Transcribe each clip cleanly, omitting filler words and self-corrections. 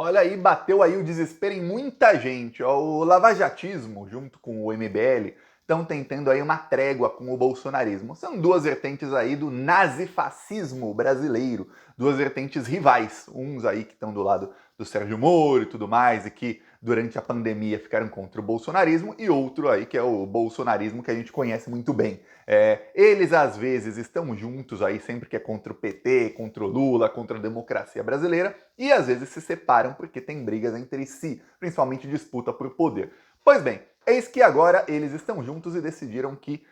Olha aí, bateu aí o desespero em muita gente. Ó, o lavajatismo, junto com o MBL, estão tentando aí uma trégua com o bolsonarismo. São duas vertentes aí do nazifascismo brasileiro, duas vertentes rivais. Uns aí que estão do lado do Sérgio Moro e tudo mais, e que durante a pandemia ficaram contra o bolsonarismo, e outro aí que é o bolsonarismo que a gente conhece muito bem. Eles às vezes estão juntos aí sempre que é contra o PT, contra o Lula, contra a democracia brasileira, e às vezes se separam porque tem brigas entre si, principalmente disputa por poder. Pois bem, eis que agora eles estão juntos e decidiram que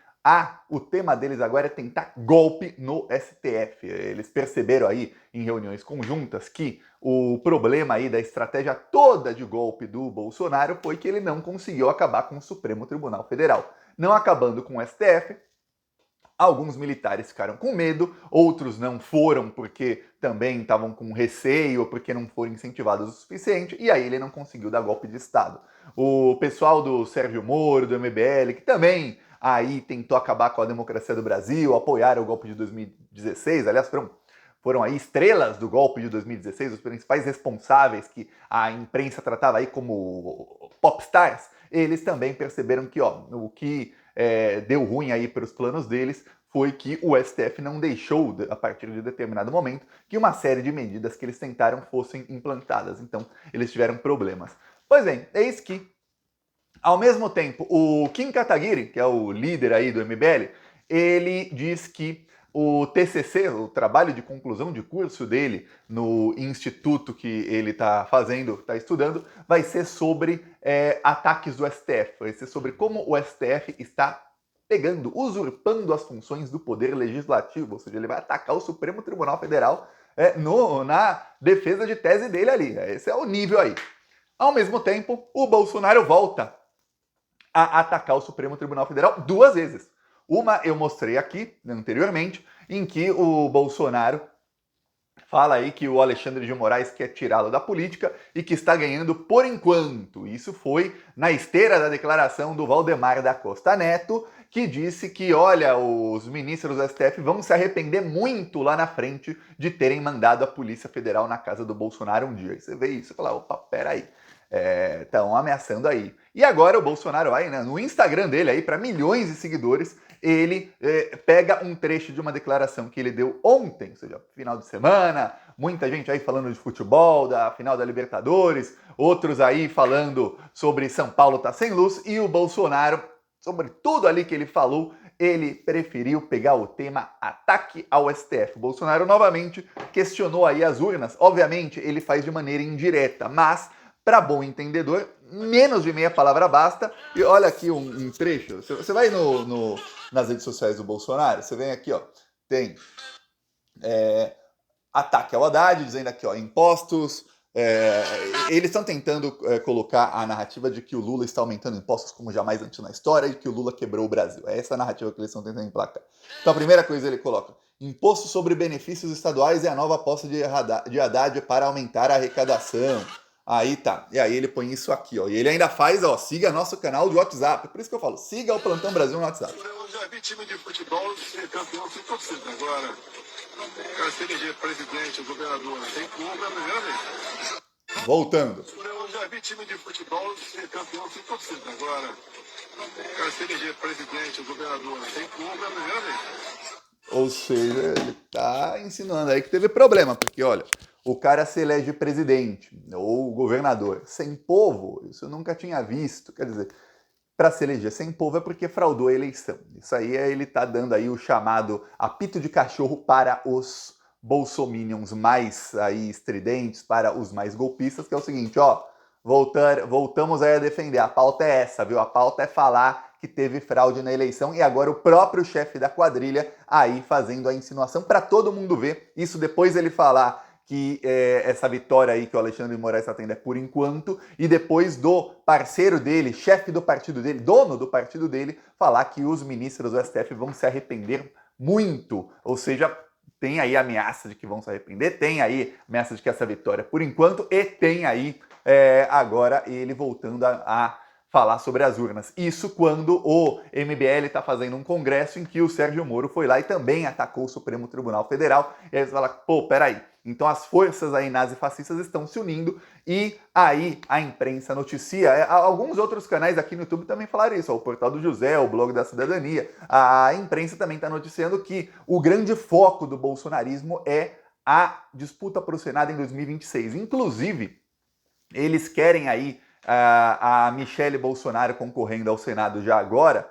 o tema deles agora é tentar golpe no STF. Eles perceberam aí em reuniões conjuntas que o problema aí da estratégia toda de golpe do Bolsonaro foi que ele não conseguiu acabar com o Supremo Tribunal Federal. Não acabando com o STF, alguns militares ficaram com medo, outros não foram porque também estavam com receio, porque não foram incentivados o suficiente, e aí ele não conseguiu dar golpe de Estado. O pessoal do Sérgio Moro, do MBL, que também aí tentou acabar com a democracia do Brasil, apoiaram o golpe de 2016, aliás, foram aí estrelas do golpe de 2016, os principais responsáveis que a imprensa tratava aí como popstars, eles também perceberam que o que deu ruim aí para os planos deles foi que o STF não deixou, a partir de determinado momento, que uma série de medidas que eles tentaram fossem implantadas. Então, eles tiveram problemas. Pois bem, eis que, ao mesmo tempo, o Kim Kataguiri, que é o líder aí do MBL, ele diz que o TCC, o trabalho de conclusão de curso dele no instituto que ele está fazendo, está estudando, vai ser sobre ataques do STF, vai ser sobre como o STF está pegando, usurpando as funções do poder legislativo, ou seja, ele vai atacar o Supremo Tribunal Federal na defesa de tese dele ali. Esse é o nível aí. Ao mesmo tempo, o Bolsonaro volta a atacar o Supremo Tribunal Federal duas vezes. Uma eu mostrei aqui anteriormente, em que o Bolsonaro fala aí que o Alexandre de Moraes quer tirá-lo da política e que está ganhando por enquanto. Isso foi na esteira da declaração do Valdemar da Costa Neto, que disse que, olha, os ministros do STF vão se arrepender muito lá na frente de terem mandado a Polícia Federal na casa do Bolsonaro um dia. E você vê isso e fala, opa, peraí. Estão ameaçando aí. E agora o Bolsonaro vai, né, no Instagram dele aí, para milhões de seguidores, ele pega um trecho de uma declaração que ele deu ontem, ou seja, final de semana, muita gente aí falando de futebol, da final da Libertadores, outros aí falando sobre São Paulo tá sem luz, e o Bolsonaro, sobre tudo ali que ele falou, ele preferiu pegar o tema ataque ao STF. O Bolsonaro novamente questionou aí as urnas. Obviamente, ele faz de maneira indireta, mas para bom entendedor, menos de meia palavra basta. E olha aqui um trecho. Você vai nas redes sociais do Bolsonaro, você vem aqui, ó, tem ataque ao Haddad, dizendo aqui, ó, impostos. Eles estão tentando colocar a narrativa de que o Lula está aumentando impostos como jamais antes na história e que o Lula quebrou o Brasil. É essa a narrativa que eles estão tentando emplacar. Então a primeira coisa ele coloca: imposto sobre benefícios estaduais é a nova aposta de Haddad para aumentar a arrecadação. Aí tá. E aí ele põe isso aqui, ó. E ele ainda faz, ó, siga nosso canal de WhatsApp. Por isso que eu falo, siga o Plantão Brasil no WhatsApp. Eu já vi time de futebol ser campeão sem torcida. Agora, o cara se eleger presidente, governador, sem público é a primeira vez. Voltando. Eu já vi time de futebol ser campeão sem torcida. Agora, o cara se eleger presidente, governador, sem público é a primeira vez. Ou seja, ele tá insinuando aí que teve problema, porque olha, o cara se elege presidente ou governador sem povo, isso eu nunca tinha visto. Quer dizer, para se eleger sem povo é porque fraudou a eleição. Isso aí ele tá dando aí o chamado apito de cachorro para os bolsominions mais aí estridentes, para os mais golpistas, que é o seguinte, ó, voltamos aí a defender. A pauta é essa, viu? A pauta é falar que teve fraude na eleição e agora o próprio chefe da quadrilha aí fazendo a insinuação para todo mundo ver. Isso depois ele falar que essa vitória aí que o Alexandre de Moraes está tendo é por enquanto, e depois do parceiro dele, chefe do partido dele, dono do partido dele, falar que os ministros do STF vão se arrepender muito. Ou seja, tem aí a ameaça de que vão se arrepender, tem aí a ameaça de que essa vitória é por enquanto, e tem aí agora ele voltando a falar sobre as urnas. Isso quando o MBL está fazendo um congresso em que o Sérgio Moro foi lá e também atacou o Supremo Tribunal Federal. E aí você fala, pô, peraí, Então as forças aí nazifascistas estão se unindo e aí a imprensa noticia. Alguns outros canais aqui no YouTube também falaram isso, ó, o Portal do José, o Blog da Cidadania. A imprensa também está noticiando que o grande foco do bolsonarismo é a disputa para o Senado em 2026. Inclusive, eles querem aí a Michelle Bolsonaro concorrendo ao Senado já agora,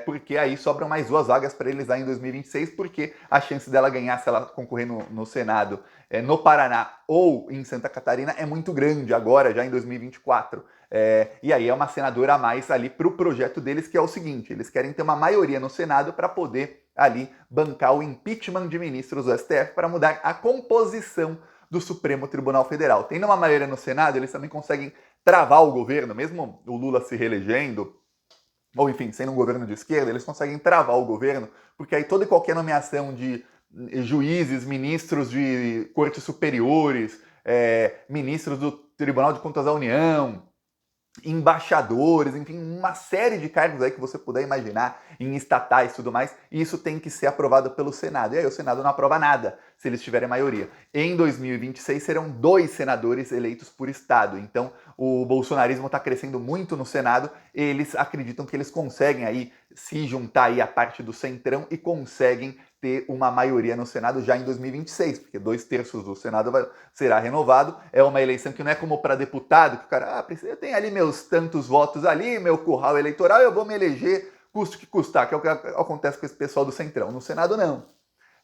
porque aí sobram mais 2 vagas para eles lá em 2026, porque a chance dela ganhar se ela concorrer no Senado no Paraná ou em Santa Catarina é muito grande agora, já em 2024. E aí é uma senadora a mais ali para o projeto deles, que é o seguinte: eles querem ter uma maioria no Senado para poder ali bancar o impeachment de ministros do STF para mudar a composição do Supremo Tribunal Federal. Tendo uma maioria no Senado, eles também conseguem travar o governo, mesmo o Lula se reelegendo, ou enfim, sendo um governo de esquerda, eles conseguem travar o governo, porque aí toda e qualquer nomeação de juízes, ministros de cortes superiores, ministros do Tribunal de Contas da União, embaixadores, enfim, uma série de cargos aí que você puder imaginar, em estatais e tudo mais, e isso tem que ser aprovado pelo Senado. E aí o Senado não aprova nada, se eles tiverem maioria. Em 2026 serão 2 senadores eleitos por estado, então o bolsonarismo está crescendo muito no Senado, eles acreditam que eles conseguem aí se juntar aí a parte do centrão e conseguem ter uma maioria no Senado já em 2026, porque 2/3 do Senado será renovado. É uma eleição que não é como para deputado, que o cara, eu tenho ali meus tantos votos ali, meu curral eleitoral, eu vou me eleger, custe o que custar, que é o que acontece com esse pessoal do Centrão. No Senado, não.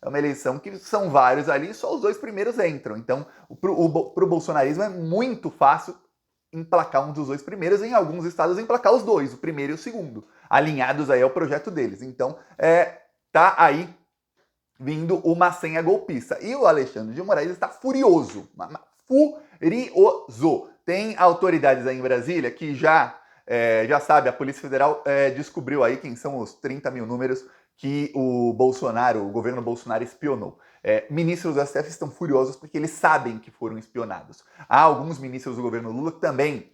É uma eleição que são vários ali, só os 2 primeiros entram. Então, pro bolsonarismo é muito fácil emplacar um dos 2 primeiros, em alguns estados emplacar os 2, o primeiro e o segundo, alinhados aí ao projeto deles. Então, tá aí vindo uma senha golpista. E o Alexandre de Moraes está furioso. Furioso. Tem autoridades aí em Brasília que já sabe, a Polícia Federal descobriu aí quem são os 30 mil números que o governo Bolsonaro espionou. Ministros do STF estão furiosos porque eles sabem que foram espionados. Há alguns ministros do governo Lula que também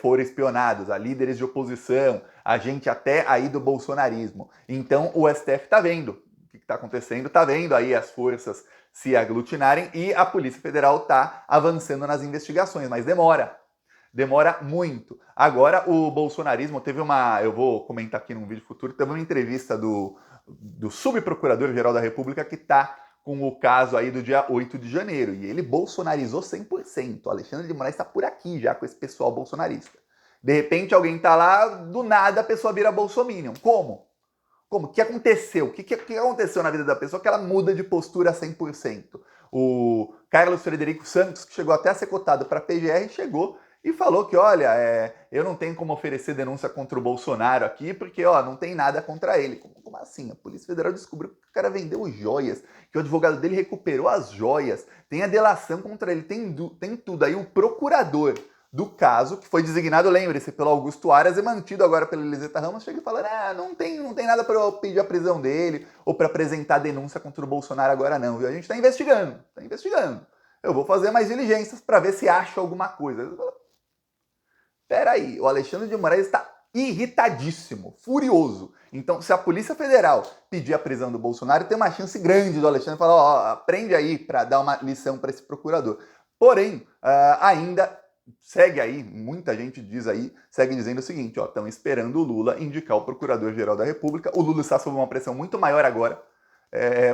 foram espionados, a líderes de oposição, a gente até aí do bolsonarismo. Então o STF está vendo o que está acontecendo, está vendo aí as forças se aglutinarem e a Polícia Federal está avançando nas investigações, mas demora muito. Agora o bolsonarismo teve eu vou comentar aqui num vídeo futuro, teve uma entrevista do subprocurador-geral da República que está com o caso aí do dia 8 de janeiro, e ele bolsonarizou 100%. O Alexandre de Moraes está por aqui já com esse pessoal bolsonarista. De repente alguém está lá, do nada a pessoa vira bolsominion. Como? O que aconteceu? O que aconteceu na vida da pessoa que ela muda de postura 100%? O Carlos Frederico Santos, que chegou até a ser cotado para a PGR, chegou e falou que, olha, eu não tenho como oferecer denúncia contra o Bolsonaro aqui, porque não tem nada contra ele. Como assim? A Polícia Federal descobriu que o cara vendeu joias, que o advogado dele recuperou as joias, tem a delação contra ele, tem tudo. Aí o procurador do caso, que foi designado, lembre-se, pelo Augusto Aras e mantido agora pela Eliseta Ramos, chega e fala, não tem nada para eu pedir a prisão dele ou para apresentar denúncia contra o Bolsonaro agora não, viu? A gente está investigando. Eu vou fazer mais diligências para ver se acha alguma coisa. Peraí, o Alexandre de Moraes está irritadíssimo, furioso. Então, se a Polícia Federal pedir a prisão do Bolsonaro, tem uma chance grande do Alexandre falar, aprende aí para dar uma lição para esse procurador. Porém, ainda segue aí, muita gente segue dizendo o seguinte, estão esperando o Lula indicar o Procurador-Geral da República. O Lula está sob uma pressão muito maior agora,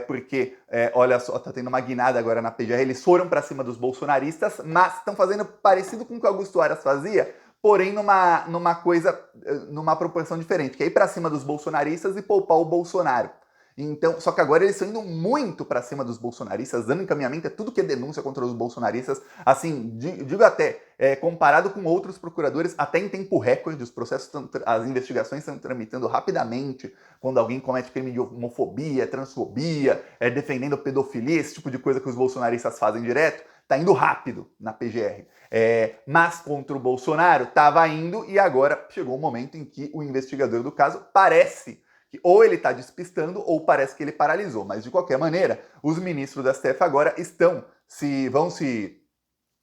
porque, olha só, está tendo uma guinada agora na PGR, eles foram para cima dos bolsonaristas, mas estão fazendo parecido com o que o Augusto Aras fazia, porém numa proporção diferente, que é ir para cima dos bolsonaristas e poupar o Bolsonaro. Então, só que agora eles estão indo muito para cima dos bolsonaristas, dando encaminhamento a tudo que é denúncia contra os bolsonaristas. Assim, digo até, comparado com outros procuradores, até em tempo recorde, as investigações estão tramitando rapidamente quando alguém comete crime de homofobia, transfobia, defendendo pedofilia, esse tipo de coisa que os bolsonaristas fazem direto, está indo rápido na PGR. Mas contra o Bolsonaro estava indo e agora chegou o momento em que o investigador do caso parece que ou ele está despistando ou parece que ele paralisou. Mas, de qualquer maneira, os ministros da STF agora vão se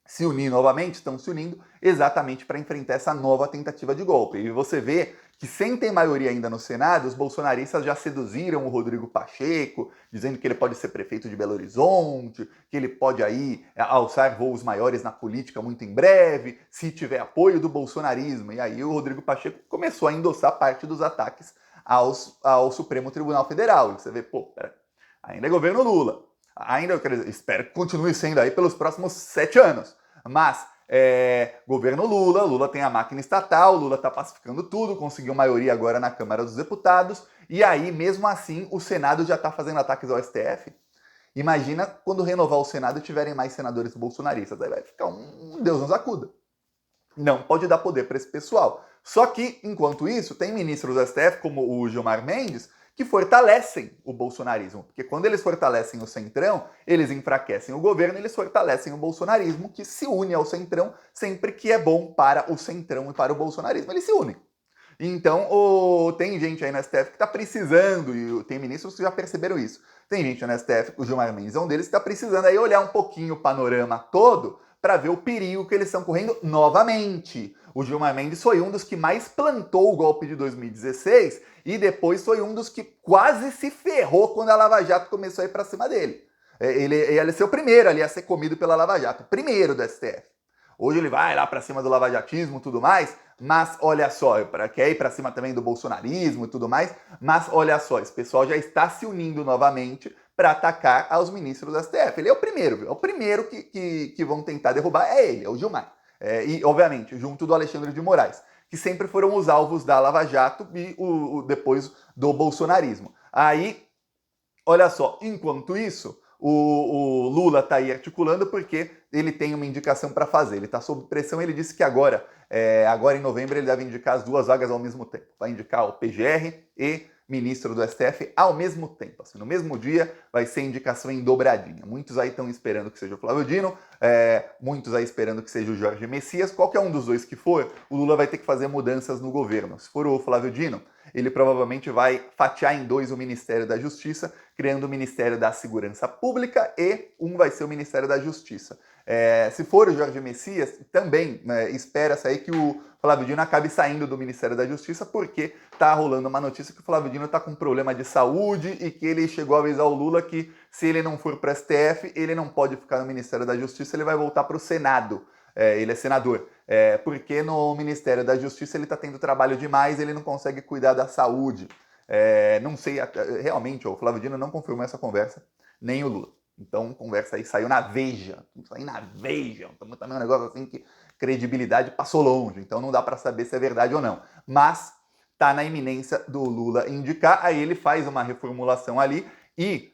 se unir novamente, estão se unindo exatamente para enfrentar essa nova tentativa de golpe. E você vê que, sem ter maioria ainda no Senado, os bolsonaristas já seduziram o Rodrigo Pacheco, dizendo que ele pode ser prefeito de Belo Horizonte, que ele pode aí alçar voos maiores na política muito em breve, se tiver apoio do bolsonarismo. E aí o Rodrigo Pacheco começou a endossar parte dos ataques ao Supremo Tribunal Federal. E você vê, pô, pera, ainda é governo Lula. Ainda, eu quero dizer, espero que continue sendo aí pelos próximos 7 anos. Mas, governo Lula, Lula tem a máquina estatal, Lula está pacificando tudo, conseguiu maioria agora na Câmara dos Deputados, e aí, mesmo assim, o Senado já está fazendo ataques ao STF. Imagina quando renovar o Senado e tiverem mais senadores bolsonaristas. Aí vai ficar um Deus nos acuda. Não pode dar poder para esse pessoal. Só que, enquanto isso, tem ministros do STF, como o Gilmar Mendes, que fortalecem o bolsonarismo. Porque quando eles fortalecem o Centrão, eles enfraquecem o governo, eles fortalecem o bolsonarismo, que se une ao Centrão sempre que é bom para o Centrão e para o bolsonarismo. Eles se unem. Então, tem gente aí no STF que está precisando, e tem ministros que já perceberam isso. Tem gente no STF, o Gilmar Mendes é um deles, que está precisando aí olhar um pouquinho o panorama todo para ver o perigo que eles estão correndo novamente. O Gilmar Mendes foi um dos que mais plantou o golpe de 2016 e depois foi um dos que quase se ferrou quando a Lava Jato começou a ir para cima dele. Ele ia ser o primeiro ali a ser comido pela Lava Jato, primeiro do STF. Hoje ele vai lá para cima do lavajatismo e tudo mais, mas olha só, quer ir para cima também do bolsonarismo e tudo mais, mas olha só, esse pessoal já está se unindo novamente para atacar aos ministros do STF. Ele é o primeiro, viu? É o primeiro que vão tentar derrubar, é ele, é o Gilmar. E, obviamente, junto do Alexandre de Moraes, que sempre foram os alvos da Lava Jato e depois do bolsonarismo. Aí, olha só, enquanto isso, o Lula está aí articulando porque ele tem uma indicação para fazer. Ele está sob pressão, ele disse que agora em novembro, ele deve indicar as 2 vagas ao mesmo tempo. Vai indicar o PGR e ministro do STF ao mesmo tempo. Assim, no mesmo dia vai ser indicação em dobradinha. Muitos aí estão esperando que seja o Flávio Dino, muitos aí esperando que seja o Jorge Messias. Qualquer um dos dois que for, o Lula vai ter que fazer mudanças no governo. Se for o Flávio Dino, ele provavelmente vai fatiar em 2 o Ministério da Justiça, criando o Ministério da Segurança Pública e um vai ser o Ministério da Justiça. Se for o Jorge Messias, também espera-se aí que o Flávio Dino acabe saindo do Ministério da Justiça, porque tá rolando uma notícia que o Flávio Dino tá com um problema de saúde e que ele chegou a avisar o Lula que se ele não for para o STF, ele não pode ficar no Ministério da Justiça, ele vai voltar para o Senado. Ele é senador. Porque no Ministério da Justiça ele tá tendo trabalho demais, ele não consegue cuidar da saúde. Não sei, realmente, o Flávio Dino não confirmou essa conversa, nem o Lula. Então, conversa aí saiu na Veja. Saiu na Veja. Também um negócio assim que credibilidade passou longe. Então, não dá para saber se é verdade ou não. Mas tá na iminência do Lula indicar. Aí ele faz uma reformulação ali e,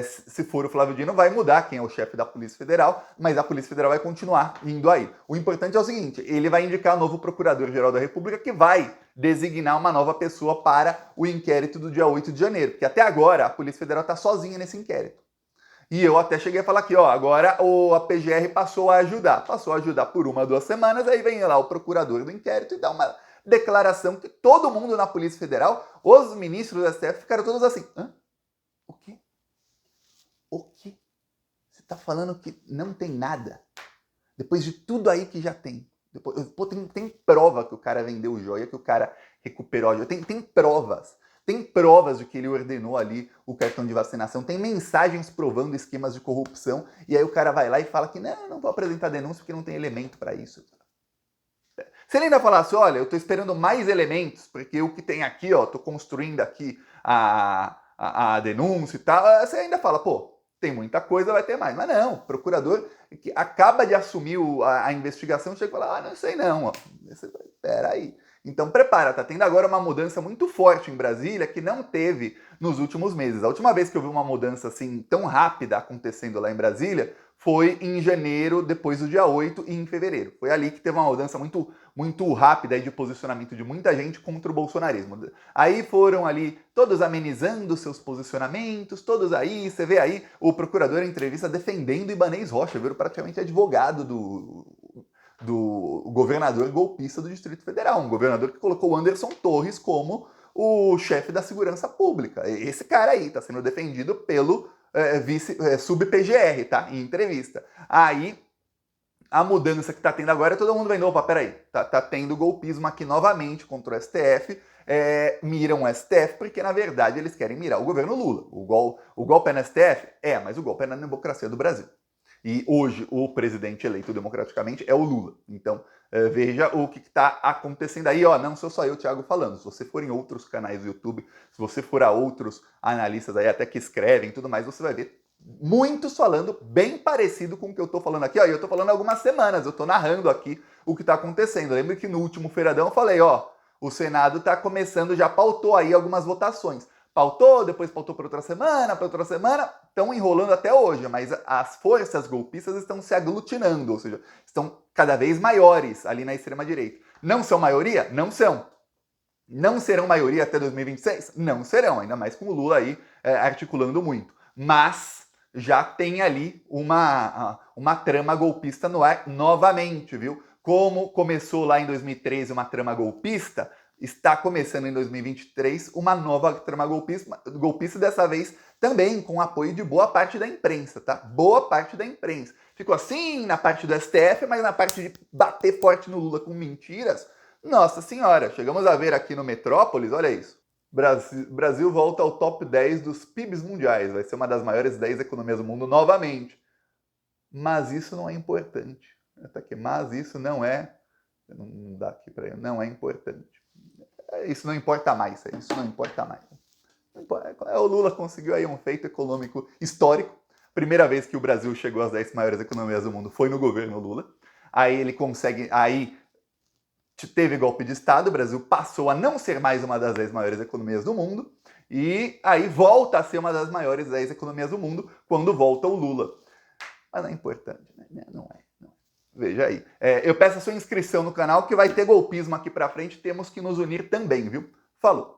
se for o Flávio Dino, vai mudar quem é o chefe da Polícia Federal, mas a Polícia Federal vai continuar indo aí. O importante é o seguinte, ele vai indicar o novo Procurador-Geral da República, que vai designar uma nova pessoa para o inquérito do dia 8 de janeiro. Porque até agora a Polícia Federal está sozinha nesse inquérito. E eu até cheguei a falar aqui, ó, agora a PGR passou a ajudar. Passou a ajudar por 1 ou 2 semanas, aí vem lá o procurador do inquérito e dá uma declaração que todo mundo na Polícia Federal, os ministros do STF ficaram todos assim, hã? O quê? O quê? Você tá falando que não tem nada? Depois de tudo aí que já tem. Tem prova que o cara vendeu joia, que o cara recuperou a joia. Tem provas. Tem provas de que ele ordenou ali o cartão de vacinação, tem mensagens provando esquemas de corrupção, e aí o cara vai lá e fala que não vou apresentar denúncia porque não tem elemento para isso. Se ele ainda falasse, olha, eu estou esperando mais elementos, porque o que tem aqui, ó, estou construindo aqui a denúncia e tal, você ainda fala, pô, tem muita coisa, vai ter mais. Mas não, o procurador que acaba de assumir a investigação chega e fala, não sei não, ó. Peraí. Então prepara, tá tendo agora uma mudança muito forte em Brasília que não teve nos últimos meses. A última vez que eu vi uma mudança assim tão rápida acontecendo lá em Brasília foi em janeiro, depois do dia 8 e em fevereiro. Foi ali que teve uma mudança muito, muito rápida aí de posicionamento de muita gente contra o bolsonarismo. Aí foram ali todos amenizando seus posicionamentos, todos aí, você vê aí o procurador em entrevista defendendo Ibanez Rocha, viu? Praticamente advogado do governador golpista do Distrito Federal, um governador que colocou o Anderson Torres como o chefe da segurança pública. Esse cara aí está sendo defendido pelo sub-PGR, tá? Em entrevista. Aí a mudança que está tendo agora, todo mundo vendo, opa, peraí, tá tendo golpismo aqui novamente contra o STF, miram o STF porque, na verdade, eles querem mirar o governo Lula. O golpe é no STF? Mas o golpe é na democracia do Brasil. E hoje o presidente eleito democraticamente é o Lula. Então, veja o que está acontecendo aí. Ó, não sou só eu, Thiago, falando. Se você for em outros canais do YouTube, se você for a outros analistas aí, até que escrevem e tudo mais, você vai ver muitos falando bem parecido com o que eu estou falando aqui. Ó, eu estou falando há algumas semanas, eu estou narrando aqui o que está acontecendo. Lembra que no último feiradão eu falei, ó, o Senado está começando, já pautou aí algumas votações. Pautou, depois pautou para outra semana, estão enrolando até hoje, mas as forças golpistas estão se aglutinando, ou seja, estão cada vez maiores ali na extrema-direita. Não são maioria? Não são. Não serão maioria até 2026? Não serão, ainda mais com o Lula aí articulando muito. Mas já tem ali uma trama golpista no ar novamente, viu? Como começou lá em 2013 uma trama golpista, está começando em 2023 uma nova trama golpista, dessa vez também com apoio de boa parte da imprensa, tá? Boa parte da imprensa. Ficou assim na parte do STF, mas na parte de bater forte no Lula com mentiras, nossa senhora, chegamos a ver aqui no Metrópolis, olha isso. Brasil volta ao top 10 dos PIBs mundiais, vai ser uma das maiores 10 economias do mundo novamente. Mas isso não é importante. Tá aqui, mas isso não é... Não dá aqui para ele, não é importante. Isso não importa mais, isso não importa mais. O Lula conseguiu aí um feito econômico histórico. Primeira vez que o Brasil chegou às 10 maiores economias do mundo foi no governo Lula. Aí ele consegue... Aí teve golpe de Estado, o Brasil passou a não ser mais uma das 10 maiores economias do mundo, e aí volta a ser uma das maiores 10 economias do mundo quando volta o Lula. Mas não é importante, né? Não é. Veja aí. Eu peço a sua inscrição no canal, que vai ter golpismo aqui pra frente, temos que nos unir também, viu? Falou!